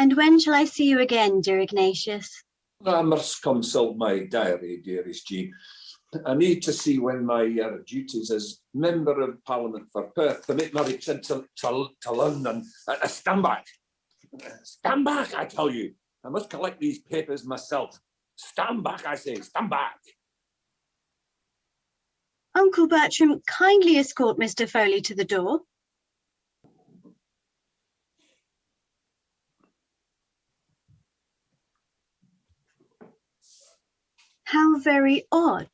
And when shall I see you again, dear Ignatius? I must consult my diary, dearest G. I need to see when my duties as Member of Parliament for Perth permit my return to London. Stand back. Stand back, I tell you. I must collect these papers myself. Stand back, I say, stand back. Uncle Bertram, kindly escort Mr. Foley to the door. How very odd.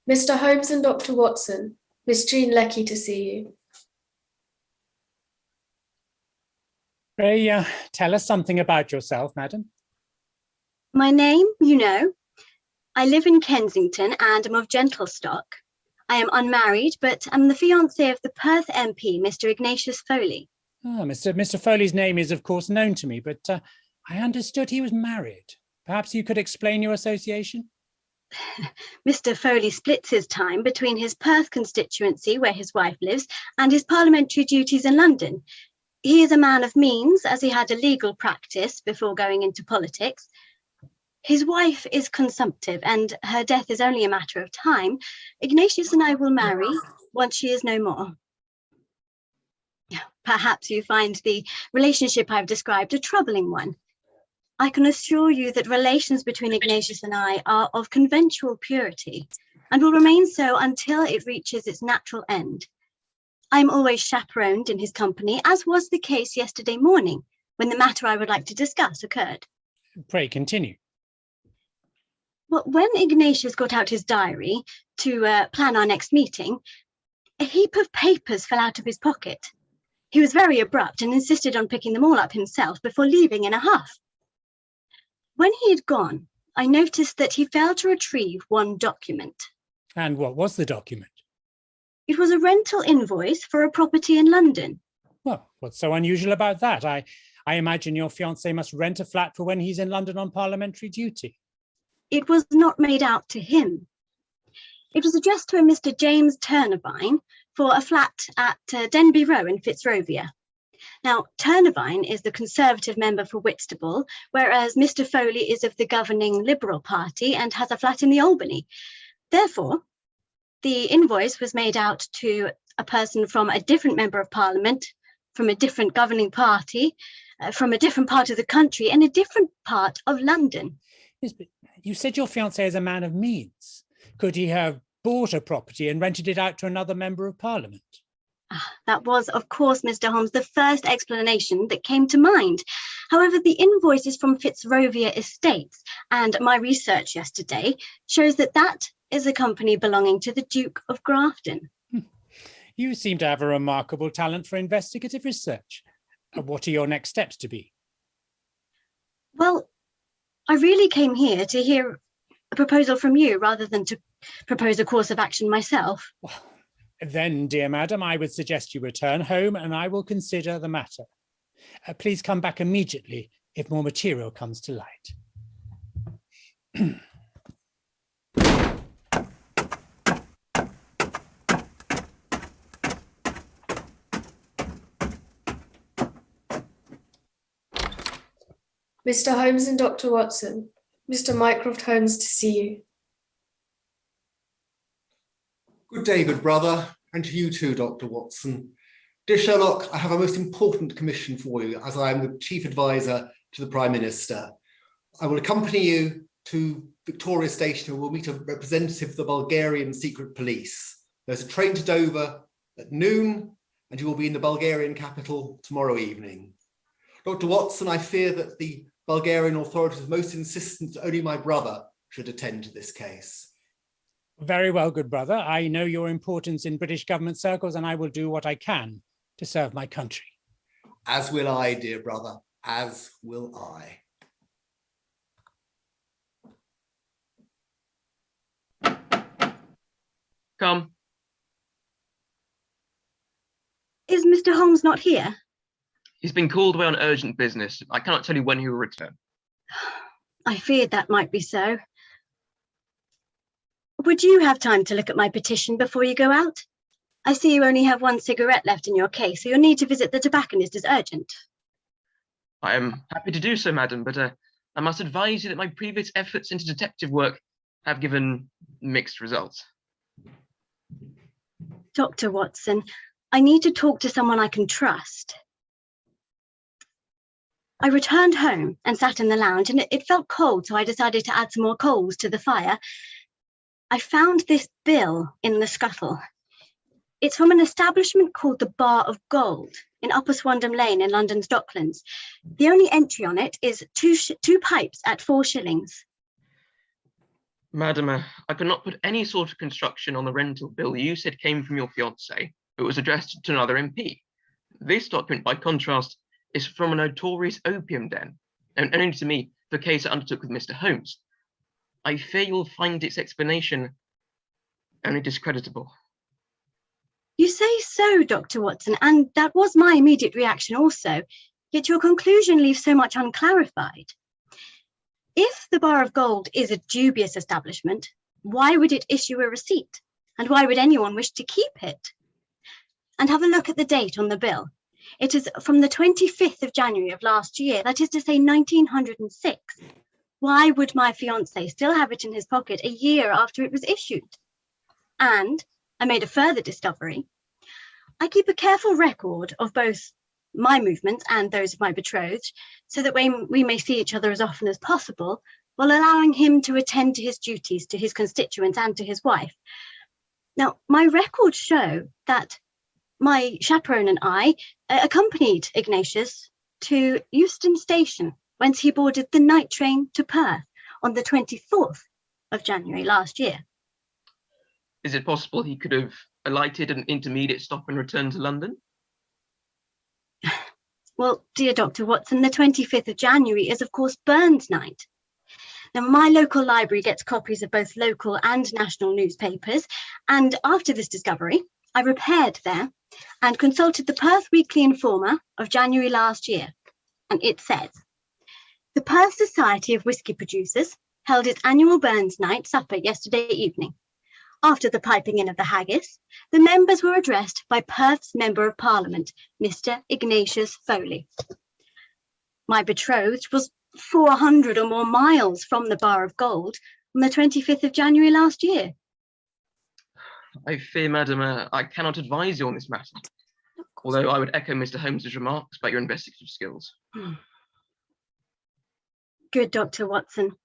Mr. Holmes and Dr. Watson, Miss Jean Leckie to see you. Pray tell us something about yourself, madam. My name, you know. I live in Kensington and am of gentle stock. I am unmarried, but am the fiancée of the Perth MP, Mr. Ignatius Foley. Ah, Mr. Foley's name is, of course, known to me, but I understood he was married. Perhaps you could explain your association? Mr. Foley splits his time between his Perth constituency, where his wife lives, and his parliamentary duties in London. He is a man of means, as he had a legal practice before going into politics. His wife is consumptive, and her death is only a matter of time. Ignatius and I will marry once she is no more. Perhaps you find the relationship I've described a troubling one. I can assure you that relations between Ignatius and I are of conventual purity and will remain so until it reaches its natural end. I am always chaperoned in his company, as was the case yesterday morning when the matter I would like to discuss occurred. Pray continue. Well, when Ignatius got out his diary to plan our next meeting, a heap of papers fell out of his pocket. He was very abrupt and insisted on picking them all up himself before leaving in a huff. When he had gone, I noticed that he failed to retrieve one document. And what was the document? It was a rental invoice for a property in London. Well, what's so unusual about that? I imagine your fiancé must rent a flat for when he's in London on parliamentary duty. It was not made out to him. It was addressed to a Mr. James Turnavine for a flat at Denby Row in Fitzrovia. Now, Turnavine is the Conservative member for Whitstable, whereas Mr. Foley is of the governing Liberal Party and has a flat in the Albany. Therefore, the invoice was made out to a person from a different member of Parliament, from a different governing party, from a different part of the country, and a different part of London. Yes, but you said your fiancé is a man of means. Could he have bought a property and rented it out to another member of Parliament? That was, of course, Mr. Holmes, the first explanation that came to mind. However, the invoice is from Fitzrovia Estates, and my research yesterday shows that that is a company belonging to the Duke of Grafton. You seem to have a remarkable talent for investigative research. What are your next steps to be? Well, I really came here to hear a proposal from you rather than to propose a course of action myself. Well, then, dear madam, I would suggest you return home and I will consider the matter. Please come back immediately if more material comes to light. Mr. Holmes and Dr. Watson, Mr. Mycroft Holmes to see you. Good day, good brother, and to you too, Dr. Watson. Dear Sherlock, I have a most important commission for you, as I am the chief advisor to the Prime Minister. I will accompany you to Victoria Station, where we'll meet a representative of the Bulgarian secret police. There's a train to Dover at noon, and you will be in the Bulgarian capital tomorrow evening. Dr. Watson, I fear that the Bulgarian authorities are most insistent that only my brother should attend to this case. Very well, good brother. I know your importance in British government circles and I will do what I can to serve my country. As will I, dear brother, as will I. Come. Is Mr. Holmes not here? He's been called away on urgent business. I cannot tell you when he will return. I feared that might be so. Would you have time to look at my petition before you go out? I see you only have one cigarette left in your case, so your need to visit the tobacconist is urgent. I am happy to do so, madam, but I must advise you that my previous efforts into detective work have given mixed results. Dr. Watson, I need to talk to someone I can trust. I returned home and sat in the lounge, and it felt cold, so I decided to add some more coals to the fire. I found this bill in the scuttle. It's from an establishment called the Bar of Gold in Upper Swandham Lane in London's Docklands. The only entry on it is two pipes at 4 shillings. Madam, I could not put any sort of construction on the rental bill you said came from your fiancé, but was addressed to another MP. This document, by contrast, is from a notorious opium den, and only to me the case I undertook with Mr. Holmes. I fear you will find its explanation only discreditable. You say so, Dr. Watson, and that was my immediate reaction also, yet your conclusion leaves so much unclarified. If the Bar of Gold is a dubious establishment, why would it issue a receipt? And why would anyone wish to keep it? And have a look at the date on the bill. It is from the 25th of January of last year, that is to say 1906. Why would my fiancé still have it in his pocket a year after it was issued? And I made a further discovery. I keep a careful record of both my movements and those of my betrothed, so that we may see each other as often as possible, while allowing him to attend to his duties to his constituents and to his wife. Now, my records show that my chaperone and I accompanied Ignatius to Euston Station, whence he boarded the night train to Perth on the 24th of January last year. Is it possible he could have alighted at an intermediate stop and returned to London? Well, dear Dr. Watson, the 25th of January is, of course, Burns Night. Now, my local library gets copies of both local and national newspapers, and after this discovery, I repaired there and consulted the Perth Weekly Informer of January last year, and it says, the Perth Society of Whisky Producers held its annual Burns Night supper yesterday evening. After the piping in of the haggis, the members were addressed by Perth's Member of Parliament, Mr. Ignatius Foley. My betrothed was 400 or more miles from the Bar of Gold on the 25th of January last year. I fear, madam, I cannot advise you on this matter, although I would echo Mr. Holmes's remarks about your investigative skills. Good, Dr. Watson.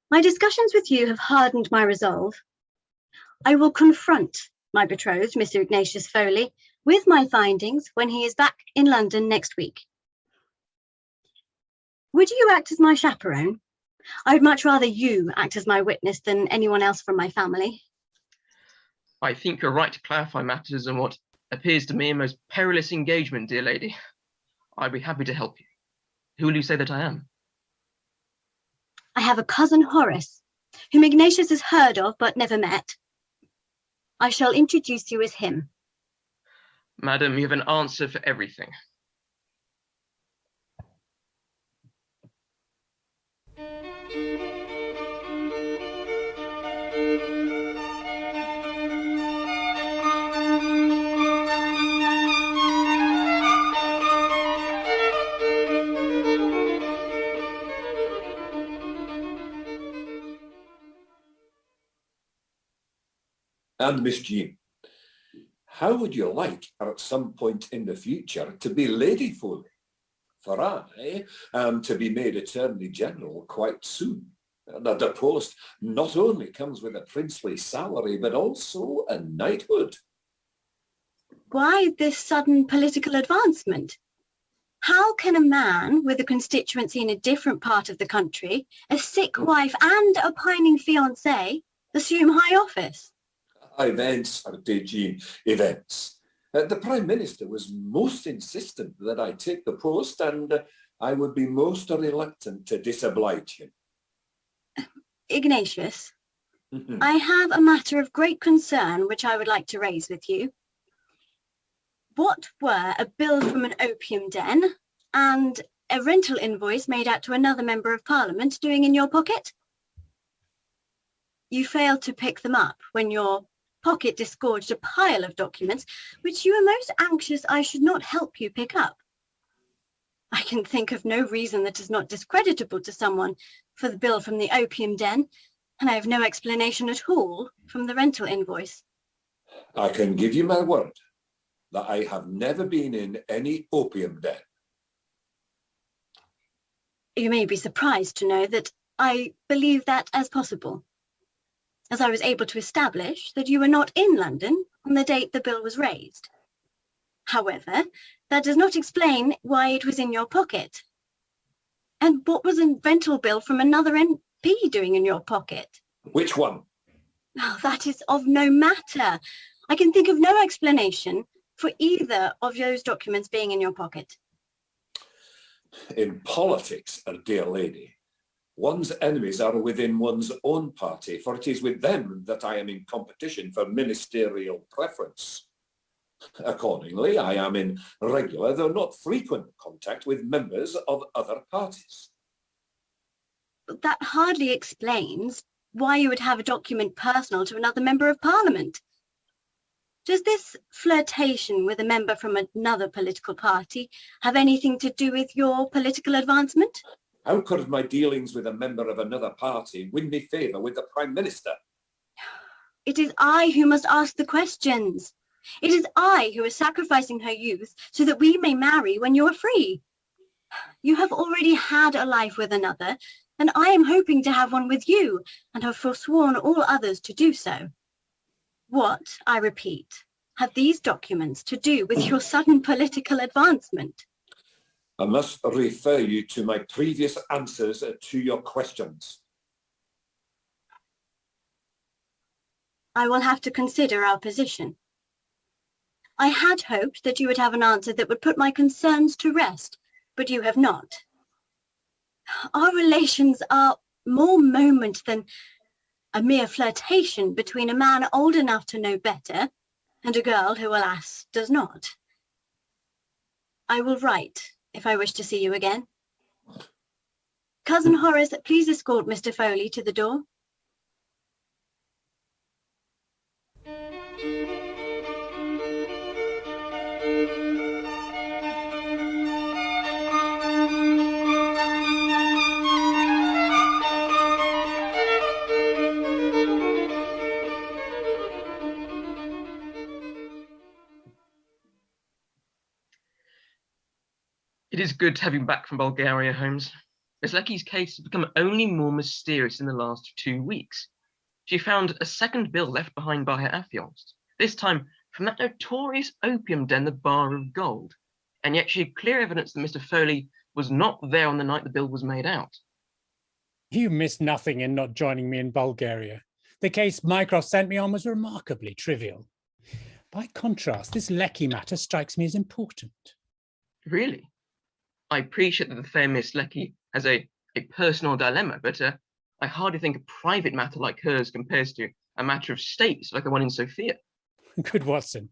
My discussions with you have hardened my resolve. I will confront my betrothed, Mr. Ignatius Foley, with my findings when he is back in London next week. Would you act as my chaperone? I would much rather you act as my witness than anyone else from my family. I think you're right to clarify matters on what appears to me a most perilous engagement, dear lady. I'd be happy to help you. Who will you say that I am? I have a cousin Horace, whom Ignatius has heard of but never met. I shall introduce you as him. Madam, you have an answer for everything. And Miss Jean, how would you like at some point in the future to be Lady Foley? For I am to be made Attorney General quite soon. And the post not only comes with a princely salary, but also a knighthood. Why this sudden political advancement? How can a man with a constituency in a different part of the country, a sick wife and a pining fiancé, assume high office? Events, dear Jean, events. The Prime Minister was most insistent that I take the post, and I would be most reluctant to disoblige him. Ignatius, I have a matter of great concern which I would like to raise with you. What were a bill from an opium den and a rental invoice made out to another member of Parliament doing in your pocket? You failed to pick them up when your pocket disgorged a pile of documents which you were most anxious I should not help you pick up. I can think of no reason that is not discreditable to someone for the bill from the opium den, and I have no explanation at all from the rental invoice. I can give you my word that I have never been in any opium den. You may be surprised to know that I believe that as possible, as I was able to establish that you were not in London on the date the bill was raised. However, that does not explain why it was in your pocket. And what was a rental bill from another MP doing in your pocket? Which one? Oh, that is of no matter. I can think of no explanation for either of those documents being in your pocket. In politics, dear lady, one's enemies are within one's own party, for it is with them that I am in competition for ministerial preference. Accordingly, I am in regular, though not frequent, contact with members of other parties. But that hardly explains why you would have a document personal to another member of Parliament. Does this flirtation with a member from another political party have anything to do with your political advancement? How could my dealings with a member of another party win me favour with the Prime Minister? It is I who must ask the questions. It is I who is sacrificing her youth so that we may marry when you are free. You have already had a life with another, and I am hoping to have one with you, and have forsworn all others to do so. What, I repeat, have these documents to do with your sudden political advancement? I must refer you to my previous answers to your questions. I will have to consider our position. I had hoped that you would have an answer that would put my concerns to rest, but you have not. Our relations are more moment than a mere flirtation between a man old enough to know better and a girl who, alas, does not. I will write if I wish to see you again. Cousin Horace, please escort Mr. Foley to the door. It is good to have you back from Bulgaria, Holmes. Miss Leckie's case has become only more mysterious in the last 2 weeks. She found a second bill left behind by her affianced, this time from that notorious opium den, the Bar of Gold, and yet she had clear evidence that Mr. Foley was not there on the night the bill was made out. You missed nothing in not joining me in Bulgaria. The case Mycroft sent me on was remarkably trivial. By contrast, this Leckie matter strikes me as important. Really? I appreciate that the fair Miss Leckie has a personal dilemma, but I hardly think a private matter like hers compares to a matter of state like the one in Sophia. Good Watson.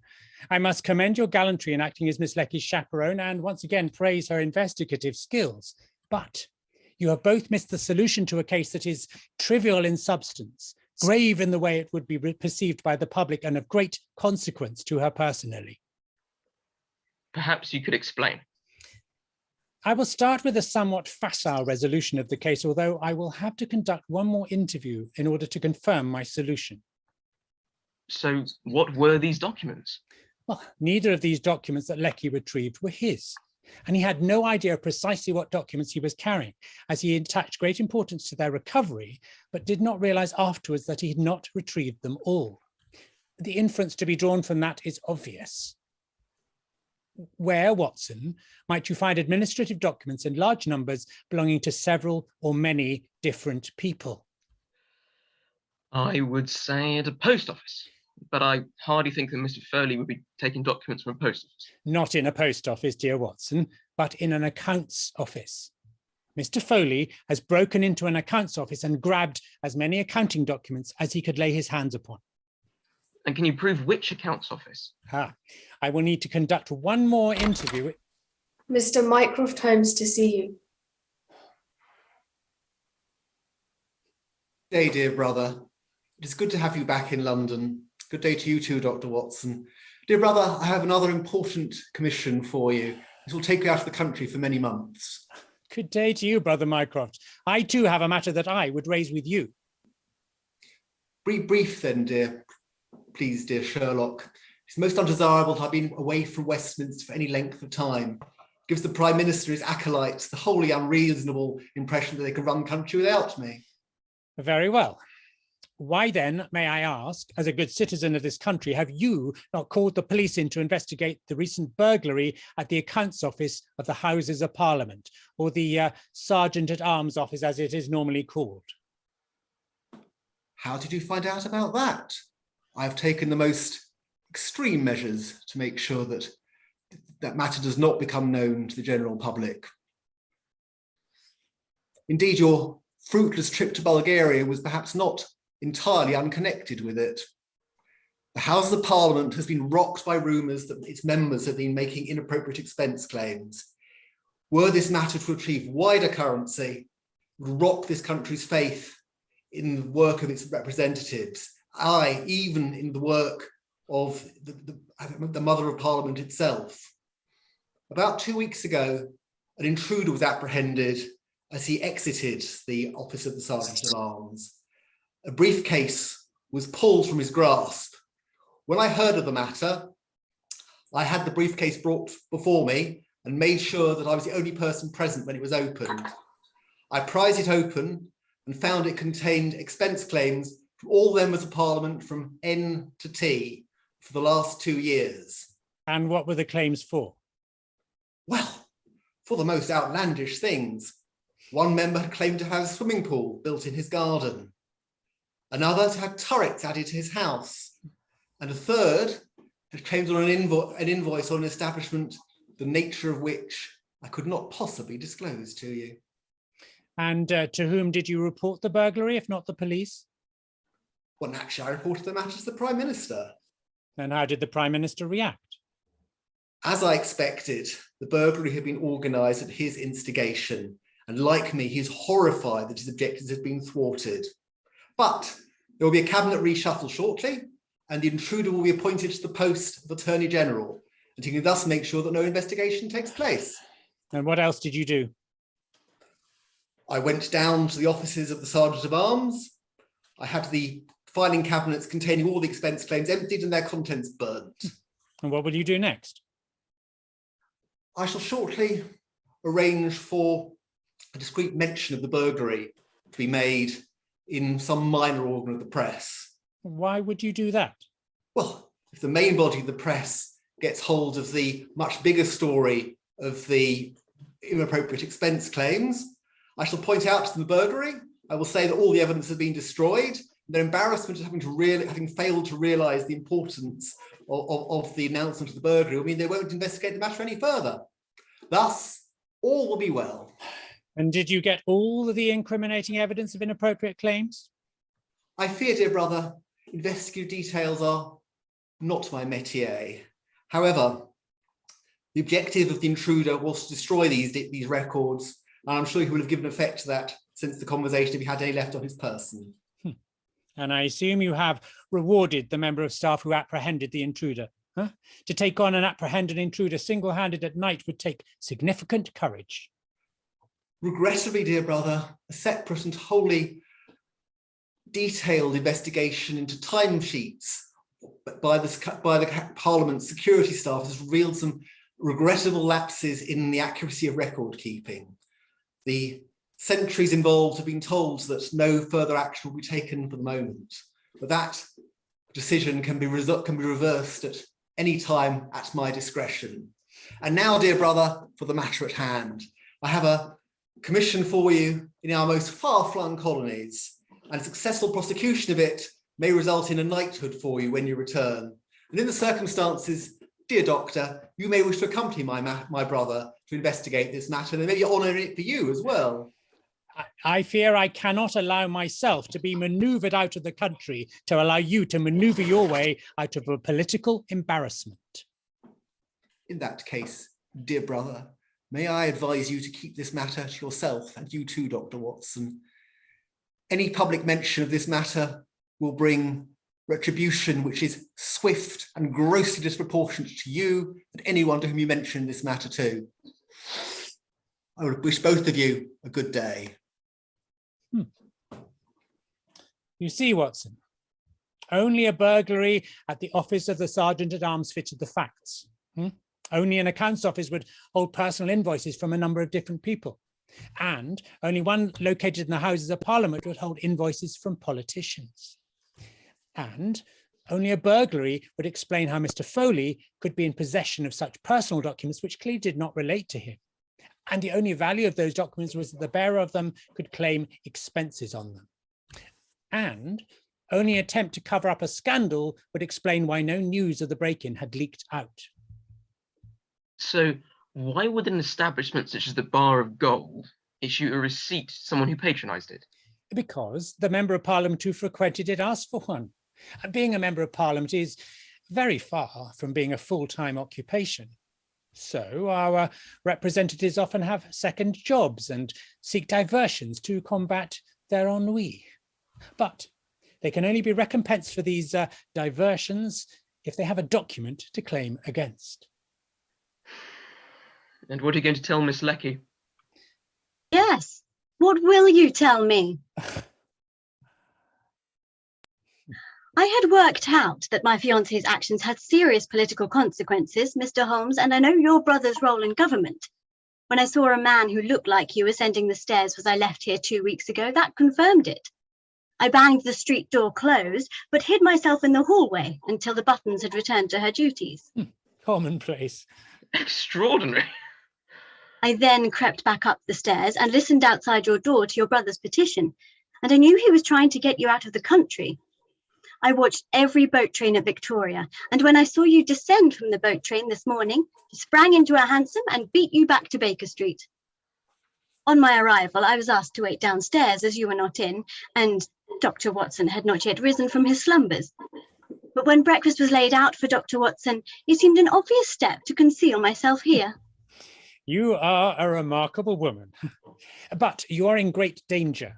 I must commend your gallantry in acting as Miss Leckie's chaperone and once again praise her investigative skills. But you have both missed the solution to a case that is trivial in substance, grave in the way it would be perceived by the public, and of great consequence to her personally. Perhaps you could explain. I will start with a somewhat facile resolution of the case, although I will have to conduct one more interview in order to confirm my solution. So what were these documents? Well, neither of these documents that Leckie retrieved were his, and he had no idea precisely what documents he was carrying, as he attached great importance to their recovery, but did not realize afterwards that he had not retrieved them all. The inference to be drawn from that is obvious. Where, Watson, might you find administrative documents in large numbers belonging to several or many different people? I would say at a post office, but I hardly think that Mr. Foley would be taking documents from a post office. Not in a post office, dear Watson, but in an accounts office. Mr. Foley has broken into an accounts office and grabbed as many accounting documents as he could lay his hands upon. And can you prove which accounts office? I will need to conduct one more interview. Mr. Mycroft Holmes to see you. Good day, dear brother. It is good to have you back in London. Good day to you too, Dr. Watson. Dear brother, I have another important commission for you. This will take you out of the country for many months. Good day to you, Brother Mycroft. I too have a matter that I would raise with you. Brief then, please, dear Sherlock. It's most undesirable to have been away from Westminster for any length of time. It gives the Prime Minister, his acolytes, the wholly unreasonable impression that they can run the country without me. Very well. Why then, may I ask, as a good citizen of this country, have you not called the police in to investigate the recent burglary at the accounts office of the Houses of Parliament, or the Sergeant at Arms office, as it is normally called? How did you find out about that? I have taken the most extreme measures to make sure that that matter does not become known to the general public. Indeed, your fruitless trip to Bulgaria was perhaps not entirely unconnected with it. The House of Parliament has been rocked by rumours that its members have been making inappropriate expense claims. Were this matter to achieve wider currency, it would rock this country's faith in the work of its representatives, even in the work of the Mother of Parliament itself. About 2 weeks ago, an intruder was apprehended as he exited the office of the Sergeant at Arms. A briefcase was pulled from his grasp. When I heard of the matter, I had the briefcase brought before me and made sure that I was the only person present when it was opened. I prized it open and found it contained expense claims from all members of Parliament from N to T for the last 2 years. And what were the claims for? Well, for the most outlandish things. One member had claimed to have a swimming pool built in his garden. Another had turrets added to his house. And a third had claimed on an invoice on an establishment, the nature of which I could not possibly disclose to you. And to whom did you report the burglary, if not the police? Well, naturally, I reported the matter to the Prime Minister. And how did the Prime Minister react? As I expected, the burglary had been organised at his instigation. And like me, he's horrified that his objectives had been thwarted. But there will be a cabinet reshuffle shortly, and the intruder will be appointed to the post of Attorney General, and he can thus make sure that no investigation takes place. And what else did you do? I went down to the offices of the Sergeant of Arms. I had the filing cabinets containing all the expense claims emptied and their contents burnt. And what will you do next? I shall shortly arrange for a discreet mention of the burglary to be made in some minor organ of the press. Why would you do that? Well, if the main body of the press gets hold of the much bigger story of the inappropriate expense claims, I shall point out to them the burglary. I will say that all the evidence has been destroyed. Their embarrassment of having failed to realise the importance of the announcement of the burglary will mean they won't investigate the matter any further. Thus, all will be well. And did you get all of the incriminating evidence of inappropriate claims? I fear, dear brother, investigative details are not my métier. However, the objective of the intruder was to destroy these records, and I'm sure he will have given effect to that since the conversation if he had any left on his person. And I assume you have rewarded the member of staff who apprehended the intruder. Huh? To take on an apprehended intruder single-handed at night would take significant courage. Regrettably, dear brother, a separate and wholly detailed investigation into timesheets by the Parliament security staff has revealed some regrettable lapses in the accuracy of record keeping. The sentries involved have been told that no further action will be taken for the moment, but that decision can be reversed at any time at my discretion. And now, dear brother, for the matter at hand. I have a commission for you in our most far-flung colonies, and successful prosecution of it may result in a knighthood for you when you return. And in the circumstances, dear doctor, you may wish to accompany my brother to investigate this matter, and there may be honour in it for you as well. I fear I cannot allow myself to be maneuvered out of the country to allow you to maneuver your way out of a political embarrassment. In that case, dear brother, may I advise you to keep this matter to yourself, and you too, Dr. Watson. Any public mention of this matter will bring retribution which is swift and grossly disproportionate to you and anyone to whom you mention this matter to. I would wish both of you a good day. You see, Watson, only a burglary at the office of the Sergeant-at-Arms fitted the facts. Only an accounts office would hold personal invoices from a number of different people. And only one located in the Houses of Parliament would hold invoices from politicians. And only a burglary would explain how Mr. Foley could be in possession of such personal documents which clearly did not relate to him. And the only value of those documents was that the bearer of them could claim expenses on them. And only an attempt to cover up a scandal would explain why no news of the break-in had leaked out. So why would an establishment such as the Bar of Gold issue a receipt to someone who patronised it? Because the Member of Parliament who frequented it asked for one. And being a Member of Parliament is very far from being a full-time occupation. So our representatives often have second jobs and seek diversions to combat their ennui. But they can only be recompensed for these diversions if they have a document to claim against. And what are you going to tell Miss Leckie? Yes, what will you tell me? I had worked out that my fiancé's actions had serious political consequences, Mr. Holmes, and I know your brother's role in government. When I saw a man who looked like you ascending the stairs as I left here 2 weeks ago, that confirmed it. I banged the street door closed, but hid myself in the hallway until the Buttons had returned to her duties. Commonplace. Extraordinary. I then crept back up the stairs and listened outside your door to your brother's petition, and I knew he was trying to get you out of the country. I watched every boat train at Victoria, and when I saw you descend from the boat train this morning, I sprang into a hansom and beat you back to Baker Street. On my arrival, I was asked to wait downstairs as you were not in, and Dr. Watson had not yet risen from his slumbers. But when breakfast was laid out for Dr. Watson, it seemed an obvious step to conceal myself here. You are a remarkable woman, but you are in great danger.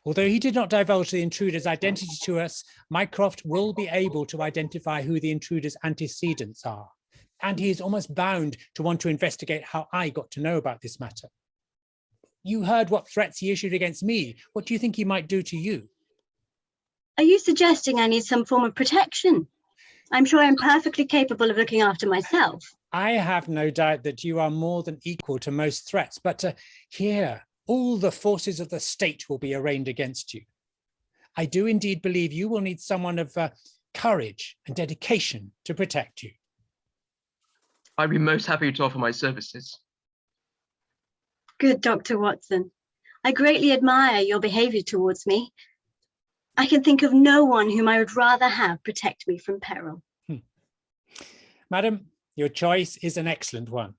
Although he did not divulge the intruder's identity to us, Mycroft will be able to identify who the intruder's antecedents are. And he is almost bound to want to investigate how I got to know about this matter. You heard what threats he issued against me. What do you think he might do to you? Are you suggesting I need some form of protection? I'm sure I'm perfectly capable of looking after myself. I have no doubt that you are more than equal to most threats, but here, all the forces of the state will be arraigned against you. I do indeed believe you will need someone of courage and dedication to protect you. I'd be most happy to offer my services. Good Dr. Watson. I greatly admire your behaviour towards me. I can think of no one whom I would rather have protect me from peril. Madam, your choice is an excellent one.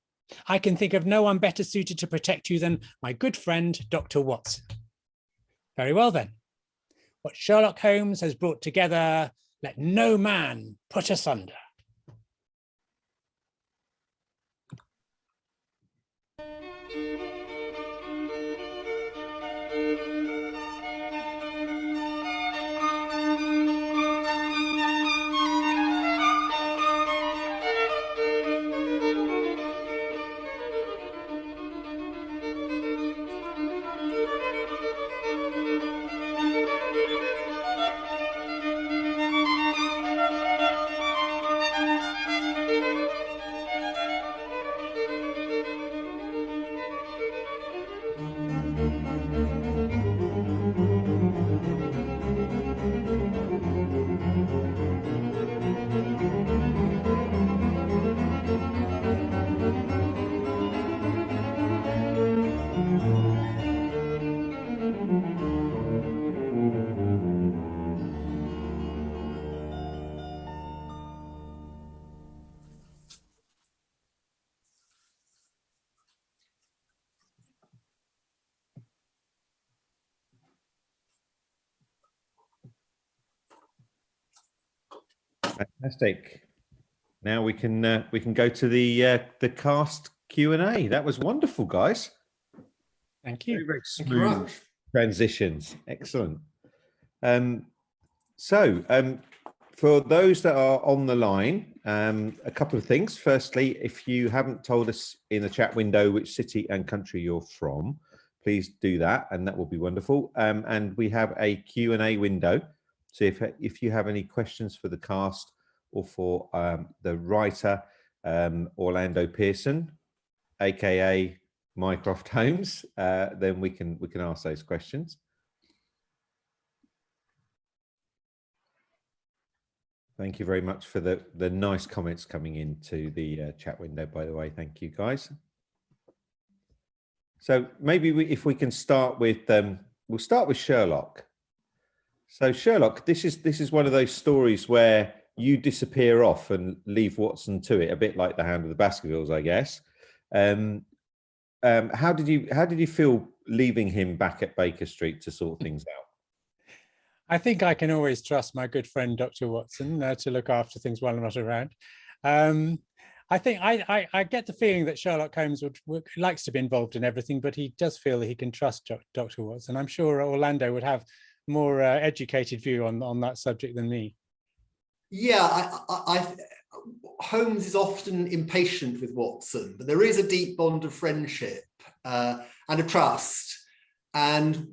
I can think of no one better suited to protect you than my good friend, Dr. Watson. Very well then. What Sherlock Holmes has brought together, let no man put asunder. Fantastic. Now we can go to the cast Q&A. That was wonderful, guys. Thank you. Very, very Thank you very smooth much. transitions. Excellent. For those that are on the line, a couple of things. Firstly, if you haven't told us in the chat window which city and country you're from, please do that, and that will be wonderful. And we have a Q&A window. So if you have any questions for the cast or for the writer, Orlando Pearson, aka Mycroft Holmes, then we can ask those questions. Thank you very much for the nice comments coming into the chat window, by the way. Thank you, guys. So maybe if we can start with, we'll start with Sherlock. So Sherlock, this is one of those stories where you disappear off and leave Watson to it, a bit like the Hound of the Baskervilles, I guess. How did you feel leaving him back at Baker Street to sort things out? I think I can always trust my good friend, Dr. Watson, to look after things while I'm not around. I think I get the feeling that Sherlock Holmes likes to be involved in everything, but he does feel that he can trust Dr. Watson. I'm sure Orlando would have more educated view on that subject than me. Yeah, Holmes is often impatient with Watson, but there is a deep bond of friendship and a trust. And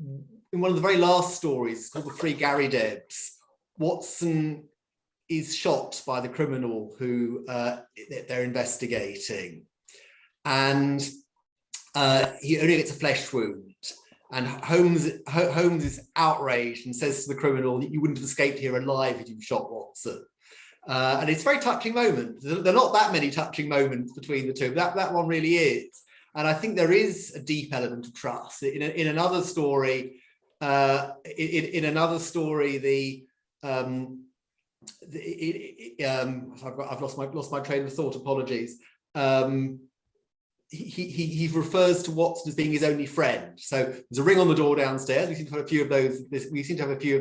in one of the very last stories, called The Three Gary Debs, Watson is shot by the criminal who they're investigating. And he only gets a flesh wound. And Holmes is outraged and says to the criminal, "You wouldn't have escaped here alive if you shot Watson." And it's a very touching moment. There are not that many touching moments between the two, but that one really is. And I think there is a deep element of trust. In another story, I've lost my train of thought. Apologies. He refers to Watson as being his only friend. So there's a ring on the door downstairs. We seem to have a few of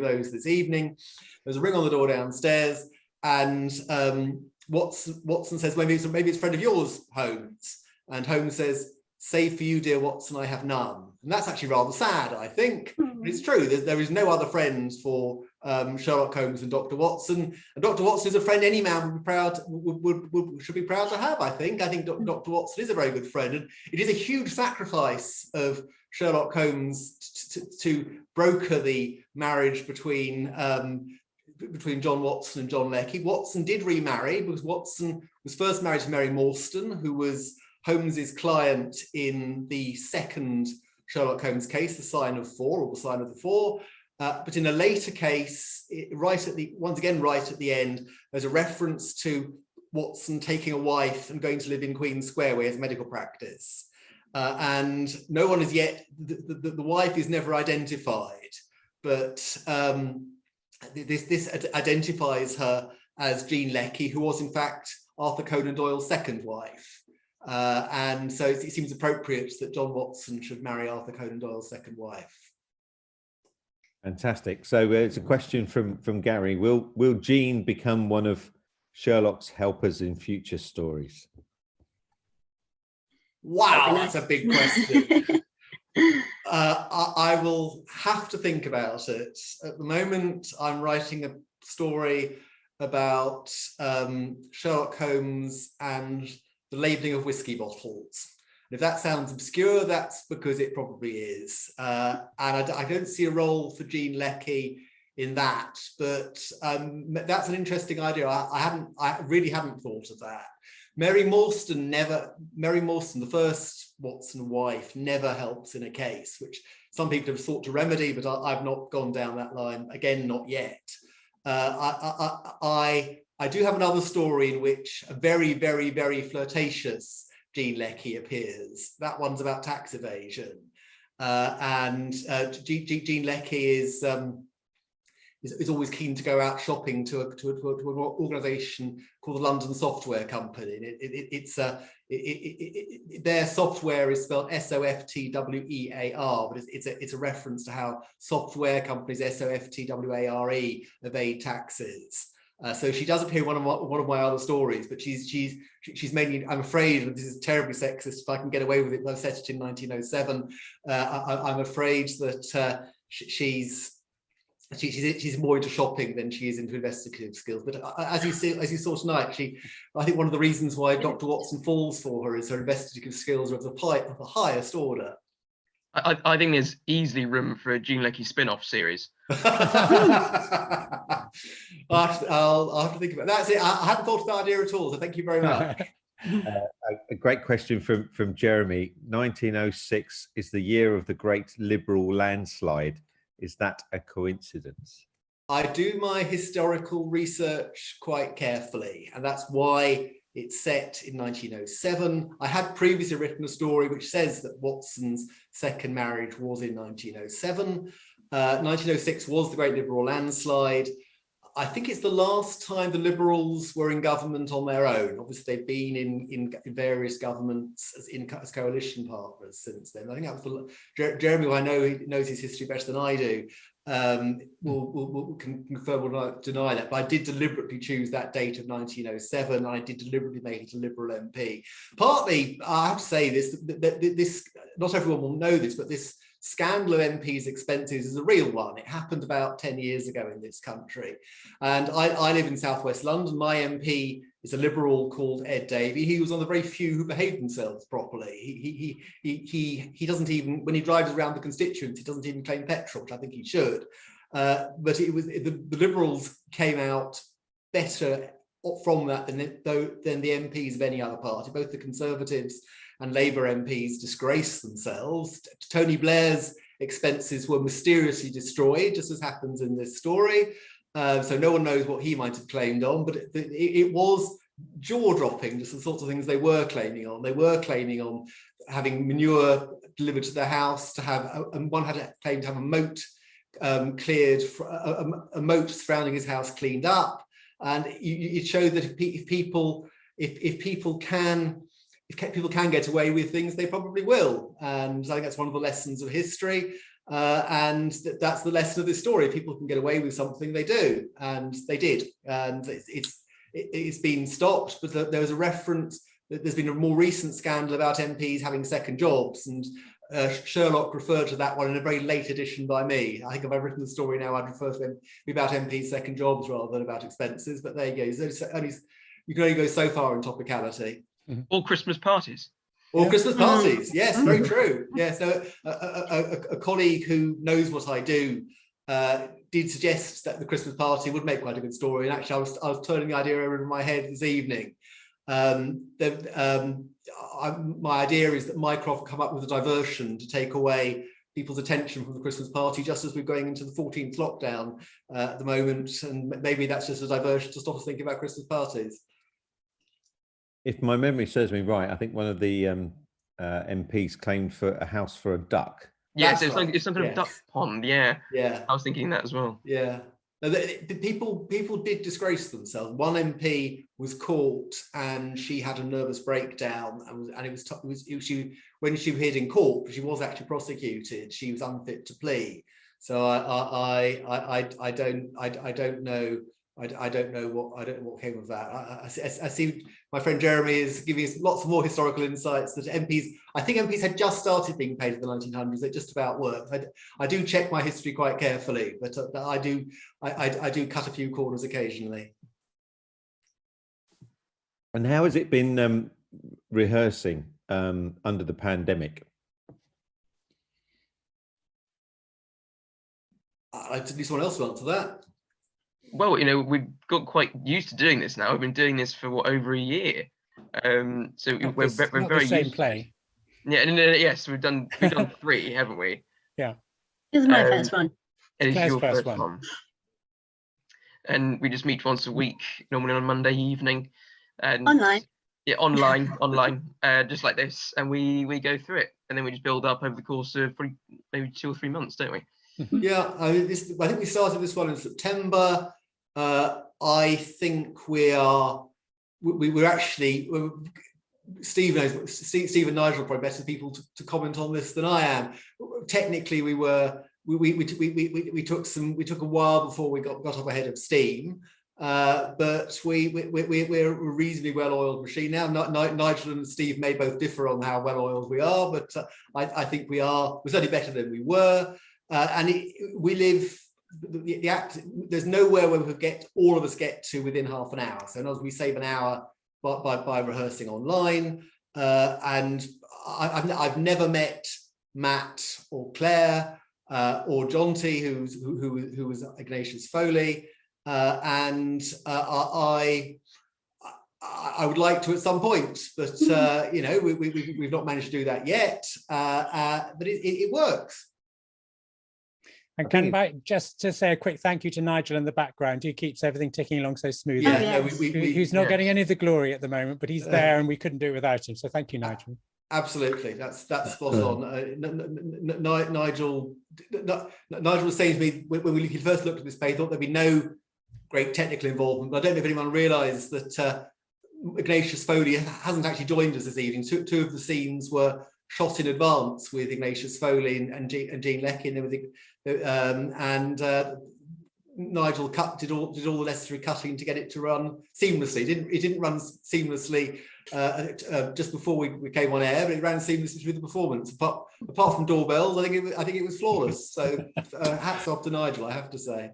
those. This evening. There's a ring on the door downstairs, and Watson says, maybe it's a friend of yours, Holmes. And Holmes says, "Save for you, dear Watson, I have none." And that's actually rather sad, I think. But it's true. There is no other friend for Sherlock Holmes than Dr. Watson. And Dr. Watson is a friend any man should be proud to have, I think. I think Dr. Watson is a very good friend. And it is a huge sacrifice of Sherlock Holmes to broker the marriage between John Watson and John Leckie. Watson did remarry because Watson was first married to Mary Morstan, who was Holmes's client in the second Sherlock Holmes case, The Sign of Four, or The Sign of the Four. But in a later case, right at the end, there's a reference to Watson taking a wife and going to live in Queen Square, where he has medical practice. And no one has yet, the wife is never identified, but this identifies her as Jean Leckie, who was in fact Arthur Conan Doyle's second wife. And so it seems appropriate that John Watson should marry Arthur Conan Doyle's second wife. Fantastic. So it's a question from Gary. Will Jean become one of Sherlock's helpers in future stories? Wow, that's a big question. I will have to think about it. At the moment, I'm writing a story about Sherlock Holmes and the labelling of whiskey bottles. And if that sounds obscure, that's because it probably is. And I don't see a role for Jean Leckie in that, but that's an interesting idea. I really hadn't thought of that. Mary Morstan, the first Watson wife, never helps in a case, which some people have sought to remedy, but I've not gone down that line. Again, not yet. I do have another story in which a very, very, very flirtatious Jean Leckie appears. That one's about tax evasion. And Jean Leckie is always keen to go out shopping to an organisation called the London Software Company. Their software is spelled SOFTWEAR, but it's a reference to how software companies, SOFTWARE, evade taxes. So she does appear in one of my other stories, but she's mainly, I'm afraid, and this is terribly sexist, if I can get away with it, but I set it in 1907. I'm afraid that she's more into shopping than she is into investigative skills. But as you saw tonight, I think one of the reasons why Dr. Watson falls for her is her investigative skills are of the highest order. I think there's easily room for a Jean Leckie spin-off series. I'll have to think about it. That's it. I hadn't thought of that idea at all, so thank you very much. A great question from Jeremy. 1906 is the year of the great Liberal landslide. Is that a coincidence? I do my historical research quite carefully, and that's why it's set in 1907. I had previously written a story which says that Watson's second marriage was in 1907. 1906 was the Great Liberal landslide. I think it's the last time the Liberals were in government on their own. Obviously, they've been in various governments as coalition partners since then. I think that was Jeremy, who I know he knows his history better than I do, will confirm or deny that. But I did deliberately choose that date of 1907. I did deliberately make it a Liberal MP. Partly, I have to say this, not everyone will know this, but this scandal of MPs' expenses is a real one. It happened about 10 years ago in this country. And I live in southwest London. My MP is a Liberal called Ed Davey. He was one of the very few who behaved themselves properly. He doesn't even, when he drives around the constituents, he doesn't even claim petrol, which I think he should. But it was the Liberals came out better from that than the MPs of any other party. Both the Conservatives and Labour MPs disgraced themselves. Tony Blair's expenses were mysteriously destroyed, just as happens in this story. So no one knows what he might have claimed on, but it was jaw-dropping, just the sorts of things they were claiming on. They were claiming on having manure delivered to their house, to have, and one had claimed to have a moat cleared, a moat surrounding his house cleaned up. And it showed that if people can get away with things, they probably will. And I think that's one of the lessons of history. And that's the lesson of this story. If people can get away with something, they do. And they did. And it's been stopped. But there was a reference that there's been a more recent scandal about MPs having second jobs. And Sherlock referred to that one in a very late edition by me. I think if I've written the story now, I'd refer to them about MPs' second jobs rather than about expenses. But there you go. You can only go so far in topicality. Or Christmas parties. Or Christmas parties, yes, very true. Yeah, so a colleague who knows what I do did suggest that the Christmas party would make quite a good story. And actually, I was turning the idea over in my head this evening. My idea is that Mycroft come up with a diversion to take away people's attention from the Christmas party, just as we're going into the 14th lockdown at the moment. And maybe that's just a diversion to stop us thinking about Christmas parties. If my memory serves me right, I think one of the MPs claimed for a house for a duck. Yes, it's some kind of duck pond. Yeah, I was thinking that as well. Yeah, the people did disgrace themselves. One MP was caught, and she had a nervous breakdown, when she hid in court, she was actually prosecuted. She was unfit to plea. So I don't know. I don't know what came of that. I see my friend Jeremy is giving us lots of more historical insights that I think MPs had just started being paid in the 1900s. It just about worked. I do check my history quite carefully, but I do cut a few corners occasionally. And how has it been rehearsing under the pandemic? I'd need someone else to answer that. Well, we've got quite used to doing this now. We've been doing this for over a year, so we're very same used play. Yeah, yes, we've done 3, haven't we? Yeah. This is my first one. It is Claire's your first first one. one. And we just meet once a week, normally on Monday evening. And Online. Yeah, online, just like this, and we go through it, and then we just build up over the course of maybe 2 or 3 months, don't we? Yeah, I think we started this one in September. I think we're actually, Steve and Nigel are probably better people to comment on this than I am. Technically, we took a while before we got up ahead of steam. but we're a reasonably well-oiled machine now. Nigel and Steve may both differ on how well-oiled we are, but I think we're certainly better than we were. We live. There's nowhere where we could all of us get to within half an hour. So in other words, we save an hour by rehearsing online. And I've never met Matt or Claire or Jonty, who was Ignatius Foley, and I would like to at some point, but you know, we've not managed to do that yet. But it works. And can I just to say a quick thank you to Nigel in the background, who keeps everything ticking along so smoothly. Yeah, yes. Who's not getting any of the glory at the moment, but he's there, and we couldn't do it without him. So thank you, Nigel. Absolutely, that's spot on. Nigel was saying to me when we first looked at this play, he thought there'd be no great technical involvement, but I don't know if anyone realised that Ignatius Foley hasn't actually joined us this evening. Two of the scenes were shot in advance with Ignatius Foley and Jean Leckie and everything, and Nigel did all the necessary cutting to get it to run seamlessly. It didn't run seamlessly just before we came on air, but it ran seamlessly through the performance. Apart from doorbells, I think it was flawless. So hats off to Nigel, I have to say.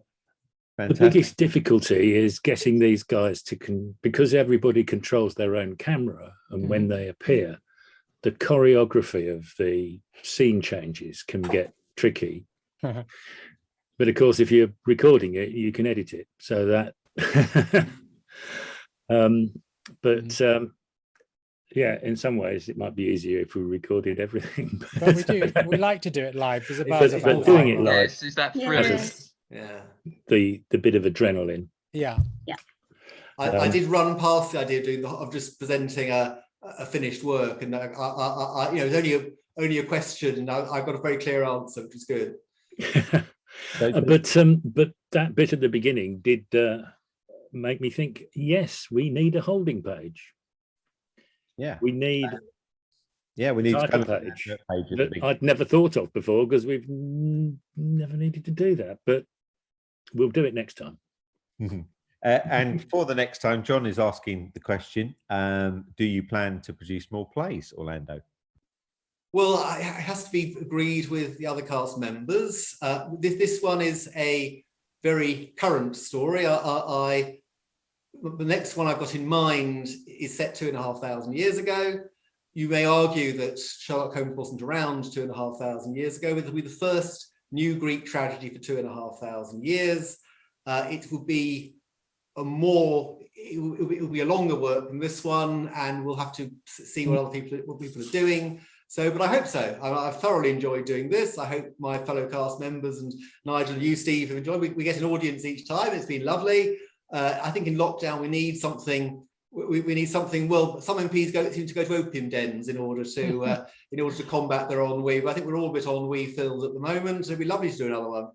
Fantastic. The biggest difficulty is getting these guys to because everybody controls their own camera, and when they appear, the choreography of the scene changes can get tricky. But of course, if you're recording it, you can edit it. So that, yeah, in some ways, it might be easier if we recorded everything. But we do. We like to do it live. There's a buzz but about doing it live, Yes, is that thrilling? Yeah. the bit of adrenaline. Yeah. I did run past the idea of just presenting a finished work, and I you know, it's only a question, and I got a very clear answer, which is good. But that bit at the beginning did make me think, yes, we need a holding page. Yeah, we need title page that I'd never thought of before, because we've never needed to do that, but we'll do it next time. And for the next time, John is asking the question, do you plan to produce more plays, Orlando? Well, it has to be agreed with the other cast members. This one is a very current story. The next one I've got in mind is set 2,500 years ago. You may argue that Sherlock Holmes wasn't around 2,500 years ago. It will be the first new Greek tragedy for 2,500 years. It will be it will be a longer work than this one, and we'll have to see what people are doing. So, but I hope so. I've thoroughly enjoyed doing this. I hope my fellow cast members and Nigel and you, Steve, have enjoyed. We get an audience each time. It's been lovely. I think in lockdown we need something. We need something. Well, some MPs seem to go to opium dens in order to combat their ennui. But I think we're all a bit ennui filled at the moment. So it'd be lovely to do another one.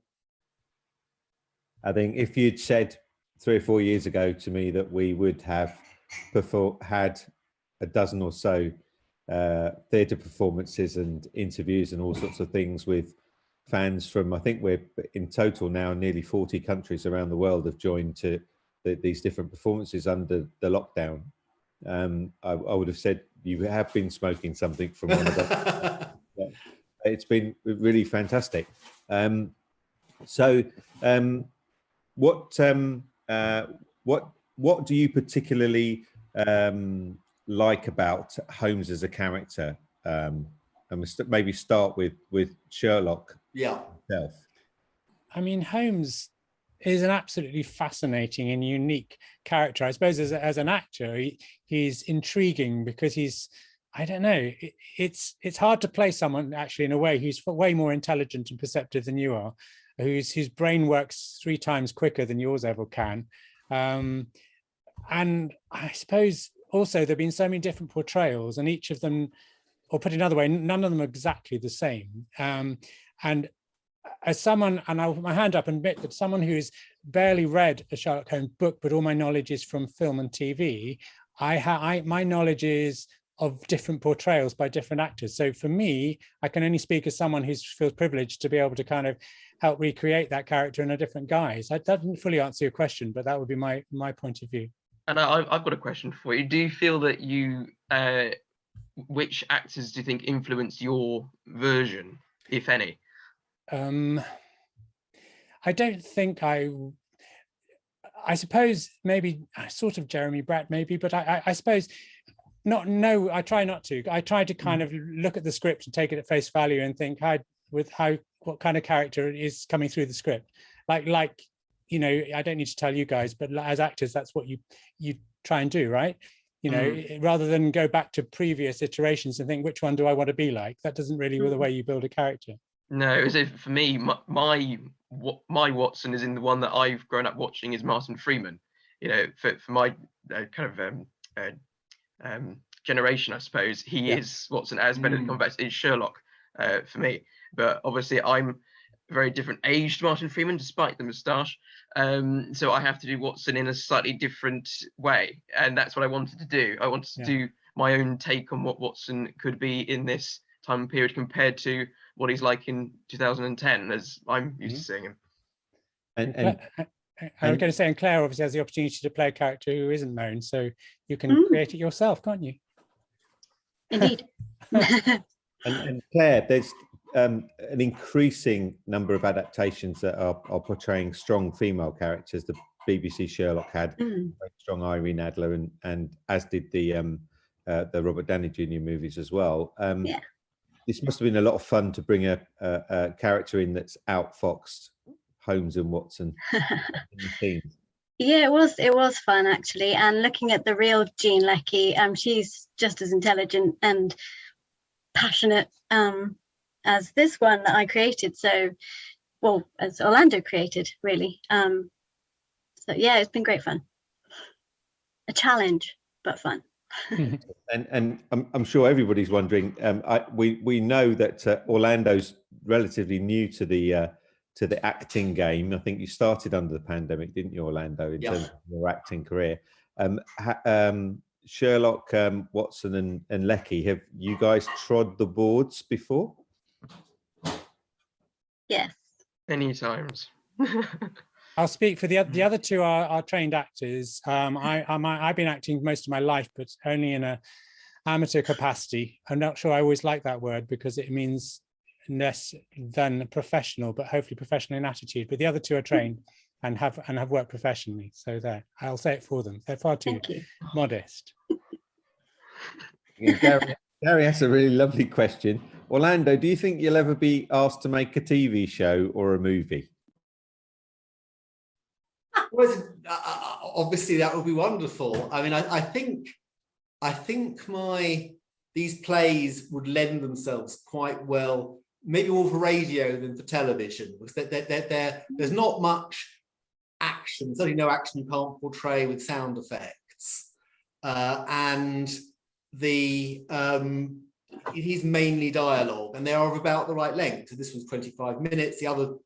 I think if you'd said 3 or 4 years ago to me that we would have had a dozen or so theatre performances and interviews and all sorts of things with fans from, I think we're in total now nearly 40 countries around the world have joined to these different performances under the lockdown. I would have said you have been smoking something from one of them. It's been really fantastic. What do you particularly like about Holmes as a character? And maybe start with Sherlock. Yeah. Himself. I mean, Holmes is an absolutely fascinating and unique character. I suppose as an actor, he's intriguing because he's, I don't know, it's hard to play someone actually in a way who's way more intelligent and perceptive than you are, whose brain works 3 times quicker than yours ever can. And I suppose also there have been so many different portrayals, and each of them, or put another way, none of them are exactly the same. And as someone, and I'll put my hand up and admit that someone who's barely read a Sherlock Holmes book, but all my knowledge is from film and TV, my knowledge is different portrayals by different actors. So for me, I can only speak as someone who feels privileged to be able to kind of help recreate that character in a different guise. That doesn't fully answer your question, but that would be my point of view. And I've got a question for you. Do you feel that you, which actors do you think influenced your version, if any? I don't think I suppose maybe sort of Jeremy Bratt maybe, but I suppose no, I try not to. I try to kind of look at the script and take it at face value and think what kind of character is coming through the script. Like, you know, I don't need to tell you guys, but as actors, that's what you try and do, right? You know, rather than go back to previous iterations and think, which one do I want to be like? That doesn't really the way you build a character. No, as if for me, my Watson is in the one that I've grown up watching is Martin Freeman. You know, for my kind of generation, I suppose he is Watson, as Benedict Cumberbatch is Sherlock for me. But obviously, I'm a very different age to Martin Freeman, despite the moustache. So I have to do Watson in a slightly different way, and that's what I wanted to do. I wanted to do my own take on what Watson could be in this time period compared to what he's like in 2010, as I'm used to seeing him. And I was going to say, and Claire obviously has the opportunity to play a character who isn't known, so you can create it yourself, can't you? Indeed. and Claire, there's an increasing number of adaptations that are portraying strong female characters. The BBC Sherlock had very strong Irene Adler, and as did the Robert Downey Jr. movies as well. This must have been a lot of fun to bring a character in that's outfoxed Holmes and Watson in the scenes. Yeah, it was fun actually, and looking at the real Jean Leckie, she's just as intelligent and passionate as this one that I created. So, well, as Orlando created, really. So yeah, it's been great fun. A challenge, but fun. And I'm sure everybody's wondering. We know that Orlando's relatively new to the acting game. I think you started under the pandemic, didn't you, Orlando, in terms of your acting career? Sherlock, Watson, and Leckie, have you guys trod the boards before? Yes. Many times. I'll speak for the other two are trained actors. I've been acting most of my life, but only in a amateur capacity. I'm not sure I always like that word because it means less than professional, but hopefully professional in attitude. But the other two are trained and have worked professionally. So there, I'll say it for them. They're far too modest. Gary has a really lovely question. Orlando, do you think you'll ever be asked to make a TV show or a movie? Well, obviously that would be wonderful. I mean, I think these plays would lend themselves quite well, maybe more for radio than for television, because there's not much action, certainly no action you can't portray with sound effects, and it is mainly dialogue, and they are of about the right length. So this was 25 minutes. The other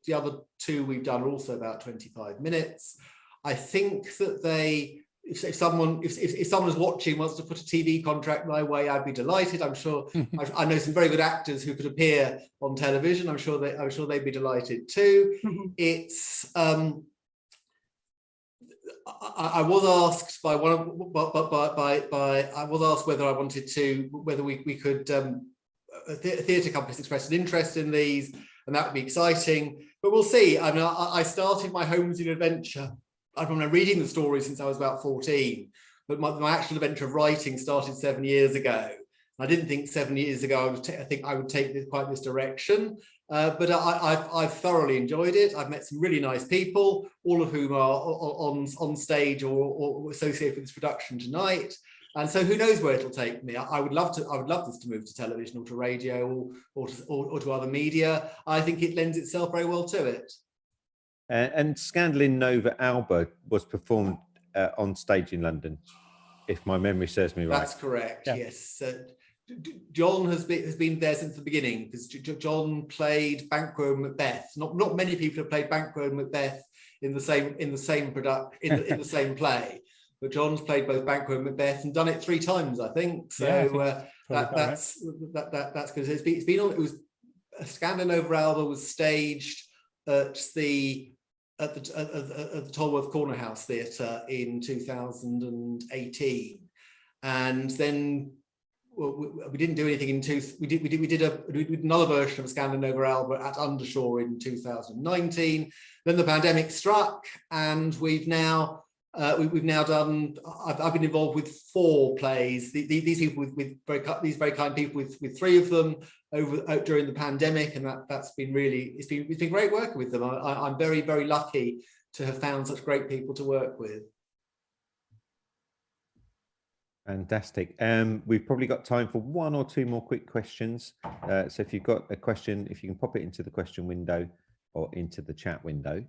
two we've done are also about 25 minutes. I think that if someone is watching wants to put a TV contract my way, I'd be delighted. I'm sure I know some very good actors who could appear on television. I'm sure they'd be delighted too. It's I was asked by one of I was asked whether we could theatre companies express an interest in these, and that would be exciting. But we'll see. I mean, I started my Holmesian adventure. I've been reading the story since I was about 14, but my actual adventure of writing started 7 years ago. I didn't think 7 years ago I think I would take quite this direction, but I've thoroughly enjoyed it. I've met some really nice people, all of whom are on stage or associated with this production tonight. And so who knows where it'll take me. I would love this to move to television or to radio or to other media. I think it lends itself very well to it. And Scandal in Nova Alba was performed on stage in London, if my memory serves me right. That's correct. Yeah. Yes. John has been there since the beginning, because John played Banquo and Macbeth. Not many people have played Banquo and Macbeth in the same play. but John's played both Banquo and Macbeth and done it 3 times, I think. So Yeah, I think that's good. It's been on. It was Scandal Over Alba was staged at the Tolworth Corner House Theatre in 2018, and then we didn't do anything we did another version of Scandal Over Alba at Undershaw in 2019. Then the pandemic struck, and we've now done. I've been involved with 4 plays. These people with very kind people with 3 of them during the pandemic, and that's been really it's been great working with them. I'm very, very lucky to have found such great people to work with. Fantastic. We've probably got time for 1 or 2 more quick questions. So if you've got a question, if you can pop it into the question window or into the chat window.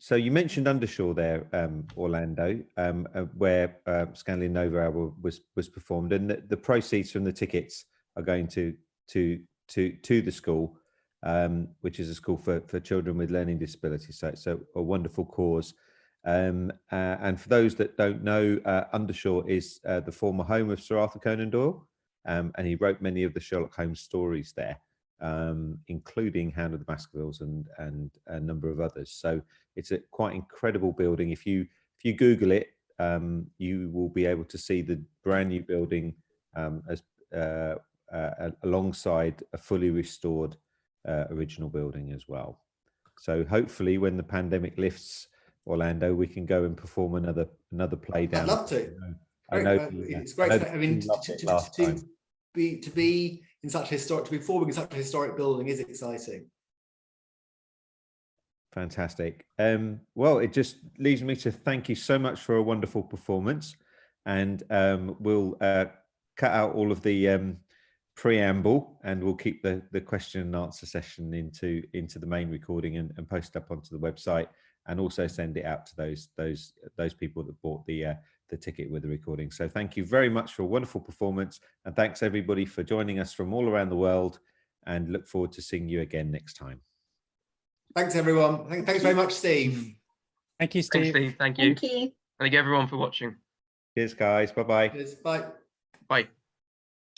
So you mentioned Undershaw there, Orlando, where Scandal Over Alba was performed, and the proceeds from the tickets are going to the school, which is a school for children with learning disabilities. So it's a wonderful cause. And for those that don't know, Undershaw is the former home of Sir Arthur Conan Doyle, and he wrote many of the Sherlock Holmes stories there, including Hound of the Baskervilles and a number of others. So it's a quite incredible building. If you Google it, you will be able to see the brand new building alongside a fully restored original building as well. So hopefully, when the pandemic lifts, Orlando, we can go and perform another play down. I'd love to. I know it's great. I mean, to be in such historic, to be performing in such a historic building is exciting. Fantastic. Well, it just leaves me to thank you so much for a wonderful performance, and we'll cut out all of the preamble, and we'll keep the question and answer session into the main recording and post up onto the website, and also send it out to those people that bought the ticket with the recording. So thank you very much for a wonderful performance, and thanks everybody for joining us from all around the world, and look forward to seeing you again next time. Thanks everyone. Thanks very much, Steve. Thank you, Steve. Thanks, Steve. Thank you. Thank you. Thank you everyone for watching. Cheers, guys. Bye-bye. Cheers. Bye. Bye.